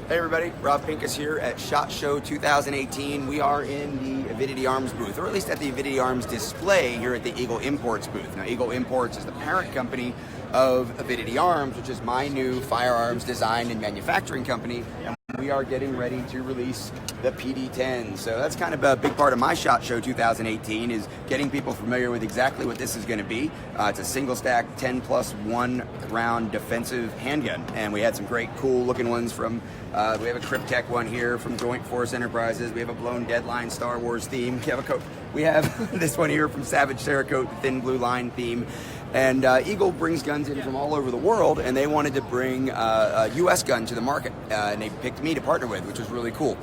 Hey everybody, Rob Pincus here at SHOT Show 2018. We are in the Avidity Arms booth, or at least at the Avidity Arms display here at the Eagle Imports booth. Now, Eagle Imports is the parent company of Avidity Arms, which is my new firearms design and manufacturing company. And we are getting ready to release the PD-10. So that's kind of a big part of my SHOT Show 2018 is getting people familiar with exactly what this is going to be. It's a single stack 10+1 round defensive handgun. And we had some great cool looking ones from, we have a Cryptek one here from Joint Force Enterprises. We have a Blown Deadline Star Wars theme. We have this one here from Savage Cerakote, Thin Blue Line theme. And Eagle brings guns in from all over the world, and they wanted to bring a U.S. gun to the market, and they picked me to partner with, which was really cool.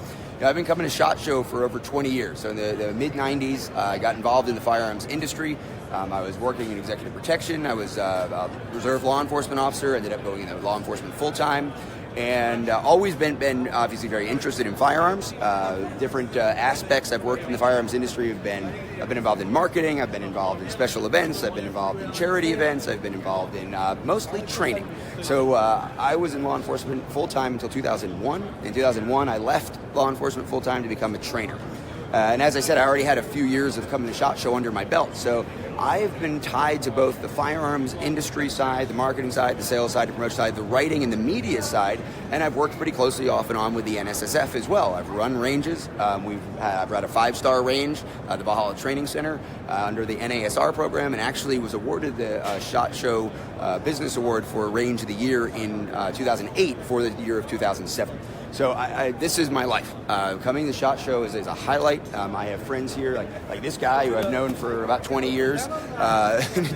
I've been coming to SHOT Show for over 20 years. So in the mid-90s, I got involved in the firearms industry. I was working in executive protection. I was a reserve law enforcement officer, ended up going into law enforcement full-time. And always been obviously very interested in firearms. Different aspects I've worked in the firearms industry I've been involved in marketing, I've been involved in special events, I've been involved in charity events, I've been involved in mostly training. So I was in law enforcement full-time until 2001. In 2001, I left law enforcement full-time to become a trainer. And as I said, I already had a few years of coming to SHOT Show under my belt. So I've been tied to both the firearms industry side, the marketing side, the sales side, the promotion side, the writing and the media side, and I've worked pretty closely off and on with the NSSF as well. I've run ranges. I've run a 5-star range, the Valhalla Training Center, under the NASR program, and actually was awarded the SHOT Show Business Award for Range of the Year in 2008 for the year of 2007. So this is my life. Coming to SHOT Show is a highlight. I have friends here, like this guy who I've known for about 20 years.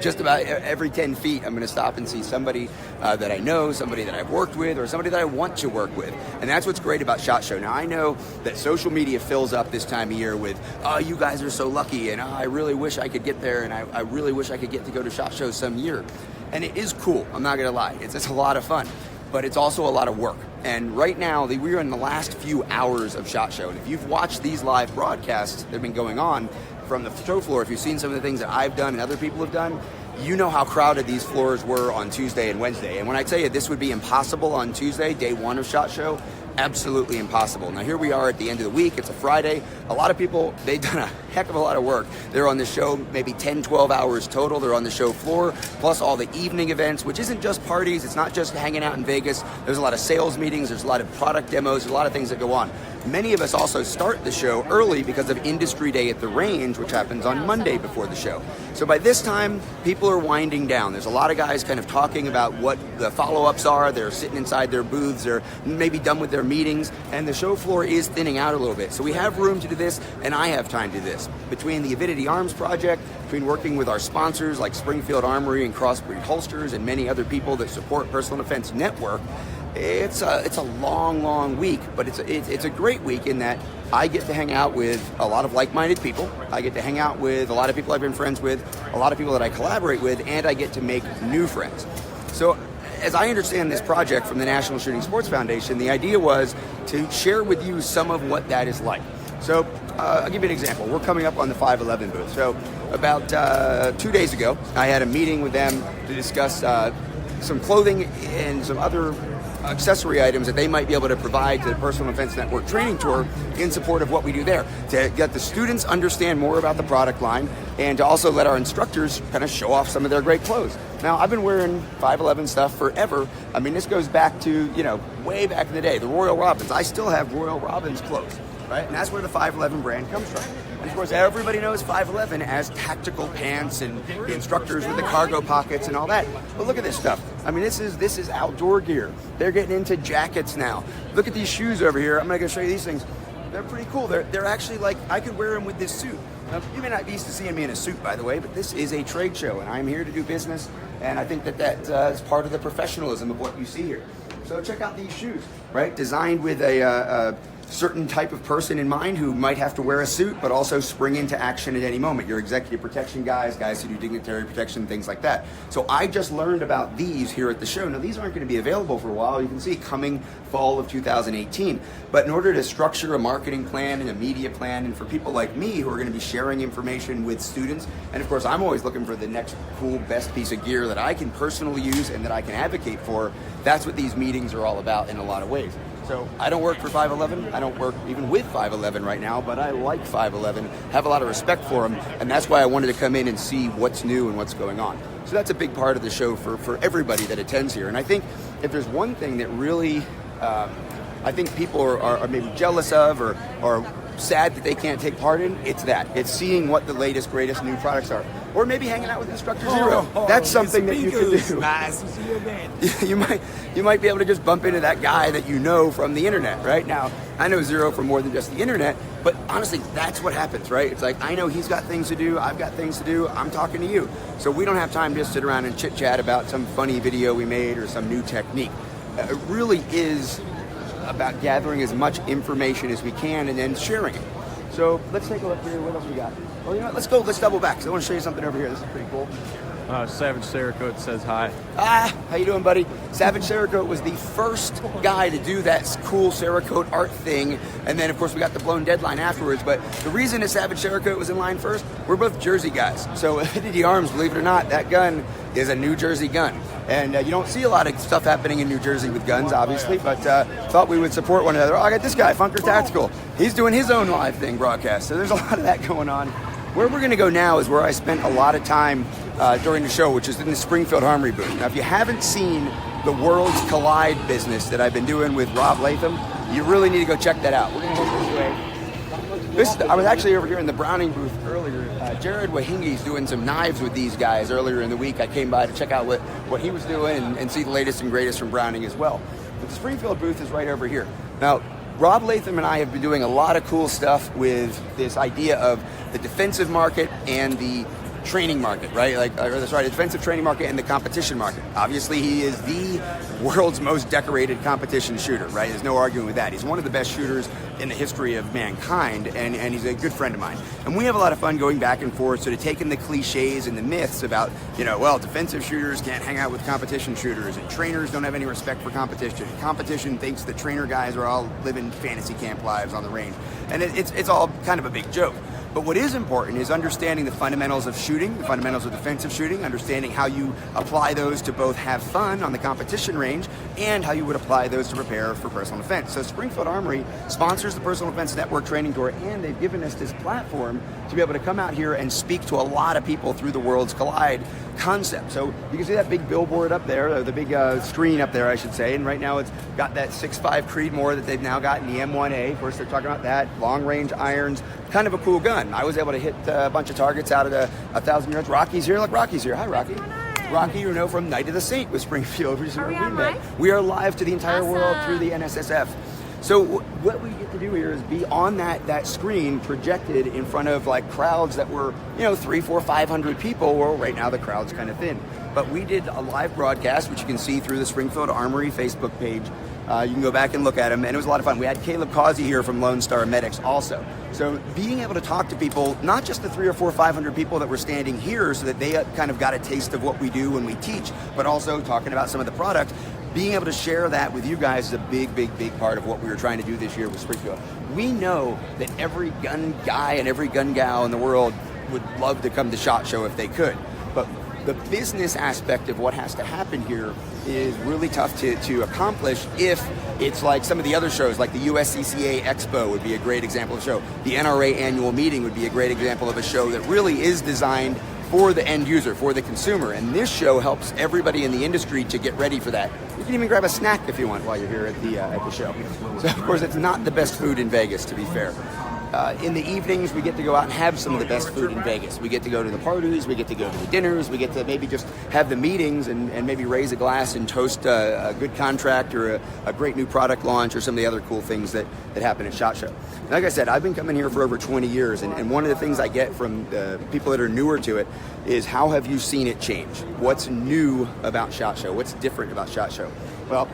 Just about every 10 feet, I'm going to stop and see somebody that I know, somebody that I've worked with, or somebody that I want to work with. And that's what's great about SHOT Show. Now, I know that social media fills up this time of year with, oh, you guys are so lucky, and oh, I really wish I could get there, and I really wish I could get to go to SHOT Show some year. And it is cool, I'm not going to lie. It's a lot of fun. But it's also a lot of work. And right now, we are in the last few hours of SHOT Show. And if you've watched these live broadcasts that have been going on from the show floor, if you've seen some of the things that I've done and other people have done, you know how crowded these floors were on Tuesday and Wednesday. And when I tell you this would be impossible on Tuesday, day one of SHOT Show, absolutely impossible. Now here we are at the end of the week, it's a Friday. A lot of people, they've done a heck of a lot of work. They're on the show maybe 10, 12 hours total. They're on the show floor, plus all the evening events, which isn't just parties, it's not just hanging out in Vegas. There's a lot of sales meetings, there's a lot of product demos, there's a lot of things that go on. Many of us also start the show early because of Industry Day at the Range, which happens on Monday before the show. So by this time, people are winding down. There's a lot of guys kind of talking about what the follow-ups are. They're sitting inside their booths. They're maybe done with their meetings. And the show floor is thinning out a little bit. So we have room to do this, and I have time to do this. Between the Avidity Arms project, between working with our sponsors like Springfield Armory and Crossbreed Holsters and many other people that support Personal Defense Network, it's a long week, but it's a great week in that I get to hang out with a lot of like-minded people. I get to hang out with a lot of people I've been friends with, a lot of people that I collaborate with, and I get to make new friends. So as I understand this project from the National Shooting Sports Foundation, the idea was to share with you some of what that is like. So I'll give you an example. We're coming up on the 511 booth. So about 2 days ago, I had a meeting with them to discuss some clothing and some other accessory items that they might be able to provide to the Personal Defense Network training tour in support of what we do there, to get the students understand more about the product line and to also let our instructors kind of show off some of their great clothes. Now, I've been wearing 511 stuff forever. I mean, this goes back to, way back in the day, the Royal Robins. I still have Royal Robins clothes, right? And that's where the 511 brand comes from. And of course, everybody knows 511 as tactical pants and the instructors with the cargo pockets and all that. But look at this stuff. I mean, this is outdoor gear. They're getting into jackets now. Look at these shoes over here. I'm going to show you these things. They're pretty cool. They're actually like, I could wear them with this suit. Now, you may not be used to seeing me in a suit, by the way, but this is a trade show, and I'm here to do business. And I think that is part of the professionalism of what you see here. So check out these shoes, right? Designed with a certain type of person in mind who might have to wear a suit, but also spring into action at any moment. Your executive protection guys who do dignitary protection, things like that. So I just learned about these here at the show. Now, these aren't going to be available for a while. You can see coming fall of 2018. But in order to structure a marketing plan and a media plan, and for people like me who are going to be sharing information with students, and of course, I'm always looking for the next cool, best piece of gear that I can personally use and that I can advocate for, that's what these meetings are all about in a lot of ways. So I don't work for 511. I don't work even with 511 right now, but I like 511, have a lot of respect for them, and that's why I wanted to come in and see what's new and what's going on. So that's a big part of the show for everybody that attends here. And I think if there's one thing that really I think people are maybe jealous of or sad that they can't take part in, it's that. It's seeing what the latest, greatest new products are. Or maybe hanging out with Instructor Zero. That's something that you can do. Nice to see you again. You might be able to just bump into that guy that you know from the internet, right? Now, I know Zero from more than just the internet, but honestly, that's what happens, right? It's like, I know he's got things to do, I've got things to do, I'm talking to you. So we don't have time to just sit around and chit-chat about some funny video we made or some new technique. It really is about gathering as much information as we can and then sharing it. So let's take a look here. What else we got? Well, you know what? Let's double back. So I want to show you something over here. This is pretty cool. Savage Cerakote says hi. How you doing, buddy? Savage Cerakote was the first guy to do that cool Cerakote art thing, and then of course we got the blown deadline afterwards. But the reason that Savage Cerakote was in line first, we're both Jersey guys. So Avidity Arms, believe it or not, that gun is a New Jersey gun. And you don't see a lot of stuff happening in New Jersey with guns, obviously, but thought we would support one another. Oh, I got this guy, Funker Tactical. He's doing his own live thing broadcast, so there's a lot of that going on. Where we're going to go now is where I spent a lot of time during the show, which is in the Springfield Armory booth. Now, if you haven't seen the Worlds Collide business that I've been doing with Rob Latham, you really need to go check that out. We're going to go this way. I was actually over here in the Browning booth earlier. Jared Wahingi's doing some knives with these guys earlier in the week. I came by to check out what he was doing and see the latest and greatest from Browning as well. But the Springfield booth is right over here. Now, Rob Latham and I have been doing a lot of cool stuff with this idea of the defensive market and the training market, right? The defensive training market and the competition market. Obviously, he is the world's most decorated competition shooter, right? There's no arguing with that. He's one of the best shooters in the history of mankind, and he's a good friend of mine. And we have a lot of fun going back and forth, sort of taking the cliches and the myths about, defensive shooters can't hang out with competition shooters, and trainers don't have any respect for competition. Competition thinks the trainer guys are all living fantasy camp lives on the range. And it's all kind of a big joke. But what is important is understanding the fundamentals of shooting, the fundamentals of defensive shooting, understanding how you apply those to both have fun on the competition range and how you would apply those to prepare for personal defense. So Springfield Armory sponsors the Personal Defense Network Training Tour, and they've given us this platform to be able to come out here and speak to a lot of people through the Worlds Collide concept. So you can see that big billboard up there, the big screen up there, I should say, and right now it's got that 6.5 Creedmoor that they've now got in the M1A. Of course, they're talking about that, long-range irons, kind of a cool gun. I was able to hit a bunch of targets out at 1,000 yards. Rocky's here. Look, Rocky's here. Hi, Rocky. Rocky, you know, from Night of the Saint with Springfield. Which is Are we on live? We are live to the entire world through the NSSF. So what we get to do here is be on that screen projected in front of like crowds that were, 300, 400, 500 people. Well, right now the crowd's kind of thin. But we did a live broadcast, which you can see through the Springfield Armory Facebook page. You can go back and look at them, and it was a lot of fun. We had Caleb Causey here from Lone Star Medics also. So being able to talk to people, not just the 300 or 400, 500 people that were standing here so that they kind of got a taste of what we do when we teach, but also talking about some of the product, being able to share that with you guys is a big, big, big part of what we were trying to do this year with Springfield. We know that every gun guy and every gun gal in the world would love to come to SHOT Show if they could, but the business aspect of what has to happen here is really tough to accomplish if it's like some of the other shows, like the USCCA Expo would be a great example of a show. The NRA annual meeting would be a great example of a show that really is designed for the end user, for the consumer. And this show helps everybody in the industry to get ready for that. You can even grab a snack if you want while you're here at the show. So, of course, it's not the best food in Vegas, to be fair. In the evenings, we get to go out and have some of the best food in Vegas. We get to go to the parties, we get to go to the dinners, we get to maybe just have the meetings and maybe raise a glass and toast a good contract or a great new product launch or some of the other cool things that happen at SHOT Show. Like I said, I've been coming here for over 20 years, and one of the things I get from people that are newer to it is how have you seen it change? What's new about SHOT Show? What's different about SHOT Show? Well,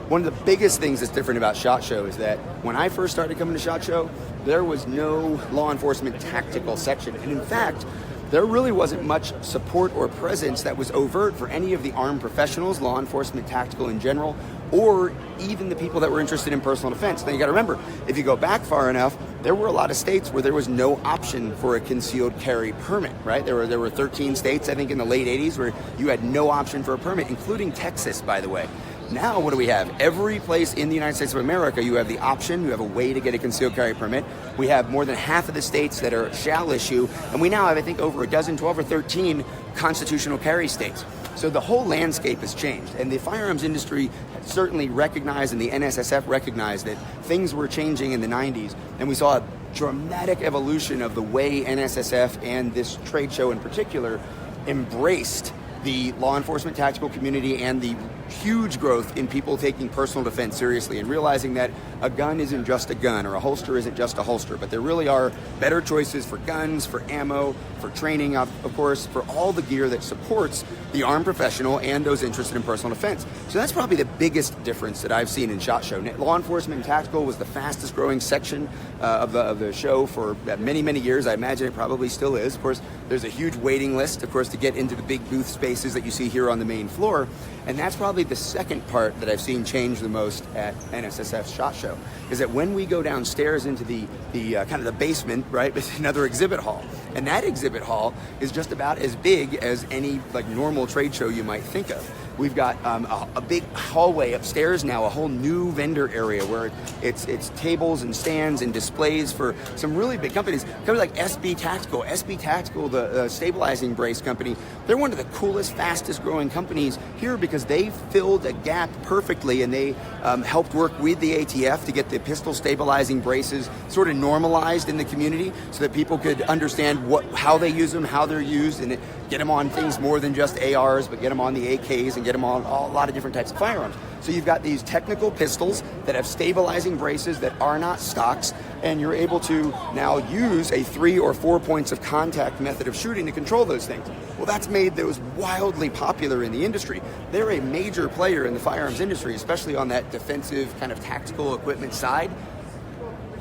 one of the biggest things that's different about SHOT Show is that when I first started coming to SHOT Show, there was no law enforcement tactical section. And in fact, there really wasn't much support or presence that was overt for any of the armed professionals, law enforcement tactical in general, or even the people that were interested in personal defense. Now you gotta remember, if you go back far enough, there were a lot of states where there was no option for a concealed carry permit, right? There were 13 states, I think, in the late 80s where you had no option for a permit, including Texas, by the way. Now what do we have? Every place in the United States of America, you have the option, you have a way to get a concealed carry permit. We have more than half of the states that are shall issue, and we now have, I think, over a dozen, 12 or 13 constitutional carry states. So the whole landscape has changed, and the firearms industry certainly recognized, and the NSSF recognized that things were changing in the 90s, and we saw a dramatic evolution of the way NSSF and this trade show in particular embraced the law enforcement tactical community and the huge growth in people taking personal defense seriously and realizing that a gun isn't just a gun or a holster isn't just a holster, but there really are better choices for guns, for ammo, for training, of course, for all the gear that supports the armed professional and those interested in personal defense. So that's probably the biggest difference that I've seen in SHOT Show. Law enforcement and tactical was the fastest growing section of the show for many, many years. I imagine it probably still is. Of course, there's a huge waiting list, of course, to get into the big booth spaces that you see here on the main floor. And that's probably the second part that I've seen change the most at NSSF's SHOT Show, is that when we go downstairs into the kind of the basement, right, it's another exhibit hall. And that exhibit hall is just about as big as any like normal trade show you might think of. We've got a big hallway upstairs now, a whole new vendor area where it's tables and stands and displays for some really big companies. Companies like SB Tactical. SB Tactical, the stabilizing brace company, they're one of the coolest, fastest growing companies here because they filled a gap perfectly, and they helped work with the ATF to get the pistol stabilizing braces sort of normalized in the community so that people could understand how they use them, how they're used, and get them on things more than just ARs, but get them on the AKs and get them on a lot of different types of firearms. So you've got these technical pistols that have stabilizing braces that are not stocks, and you're able to now use a 3 or 4 points of contact method of shooting to control those things. Well, that's made those wildly popular in the industry. They're a major player in the firearms industry, especially on that defensive kind of tactical equipment side.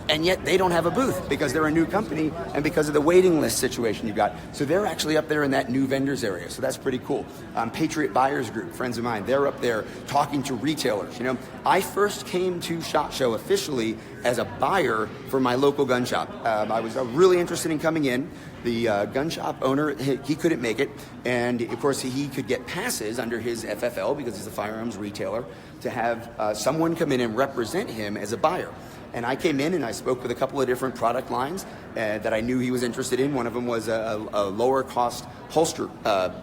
And yet they don't have a booth because they're a new company and because of the waiting list situation you've got. So they're actually up there in that new vendors area. So that's pretty cool. Patriot Buyers Group, friends of mine, they're up there talking to retailers. You know, I first came to SHOT Show officially as a buyer for my local gun shop. I was really interested in coming in. The gun shop owner, he couldn't make it. And of course, he could get passes under his FFL because he's a firearms retailer to have someone come in and represent him as a buyer. And I came in and I spoke with a couple of different product lines that I knew he was interested in. One of them was a lower cost holster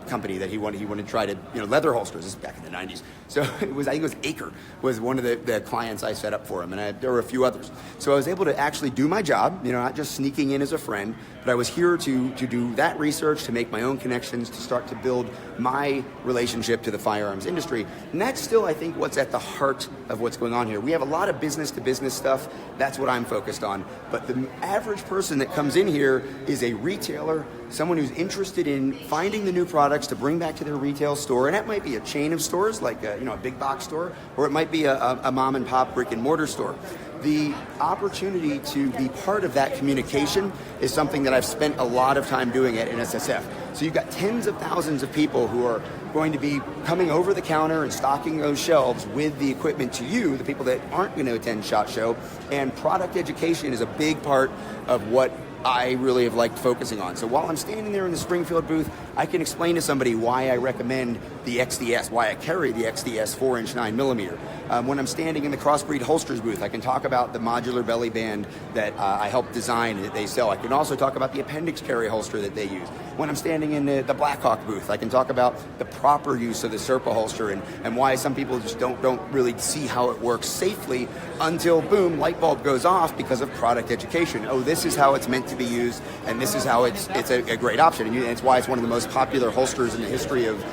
company that he wanted to try to, leather holsters. This is back in the 90s. So I think it was Acre was one of the clients I set up for him, and there were a few others. So I was able to actually do my job, not just sneaking in as a friend, but I was here to do that research, to make my own connections, to start to build my relationship to the firearms industry. And that's still, I think, what's at the heart of what's going on here. We have a lot of business-to-business stuff. That's what I'm focused on. But the average person that comes in here is a retailer, someone who's interested in finding the new products to bring back to their retail store. And that might be a chain of stores like a big box store, or it might be a mom and pop brick and mortar store. The opportunity to be part of that communication is something that I've spent a lot of time doing at NSSF. So you've got tens of thousands of people who are going to be coming over the counter and stocking those shelves with the equipment to you, the people that aren't going to attend SHOT Show. And product education is a big part of what I really have liked focusing on. So while I'm standing there in the Springfield booth, I can explain to somebody why I recommend the XDS, why I carry the XDS 4-inch 9mm. When I'm standing in the Crossbreed Holsters booth, I can talk about the modular belly band that I helped design and that they sell. I can also talk about the appendix carry holster that they use. When I'm standing in the Blackhawk booth, I can talk about the proper use of the Serpa holster and why some people just don't really see how it works safely until, boom, light bulb goes off because of product education. Oh, this is how it's meant to be used, and this is how it's a great option. And it's why it's one of the most popular holsters in the history of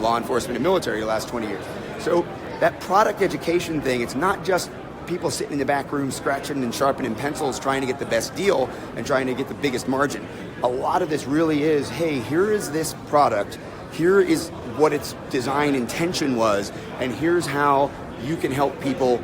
law enforcement and military the last 20 years. So that product education thing, it's not just people sitting in the back room scratching and sharpening pencils trying to get the best deal and trying to get the biggest margin. A lot of this really is, hey, here is this product, here is what its design intention was, and here's how you can help people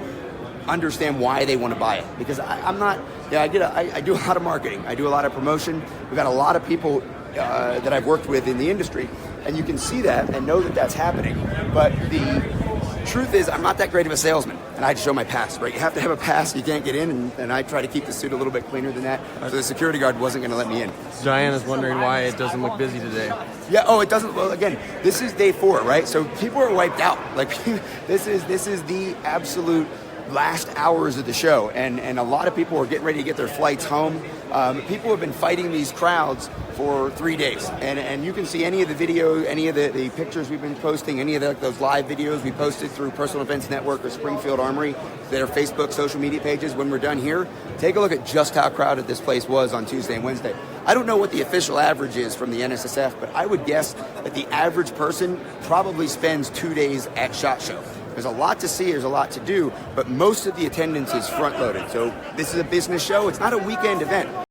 understand why they want to buy it. Because I do a lot of marketing, I do a lot of promotion. We've got a lot of people that I've worked with in the industry, and you can see that and know that that's happening. But the truth is, I'm not that great of a salesman. and I had to show my pass, right? You have to have a pass, you can't get in, and I try to keep the suit a little bit cleaner than that. So the security guard wasn't going to let me in. Diana's wondering why it doesn't look busy today. Yeah, oh, it doesn't. Well, again, this is day 4, right? So people are wiped out. Like, this is the absolute last hours of the show, and a lot of people are getting ready to get their flights home. People have been fighting these crowds for 3 days, and you can see any of the video, any of the pictures we've been posting, any of those live videos we posted through Personal Events Network or Springfield Armory, their Facebook social media pages. When we're done here, take a look at just how crowded this place was on Tuesday and Wednesday. I don't know what the official average is from the NSSF, but I would guess that the average person probably spends 2 days at SHOT Show. There's a lot to see, there's a lot to do, but most of the attendance is front-loaded. So this is a business show. It's not a weekend event.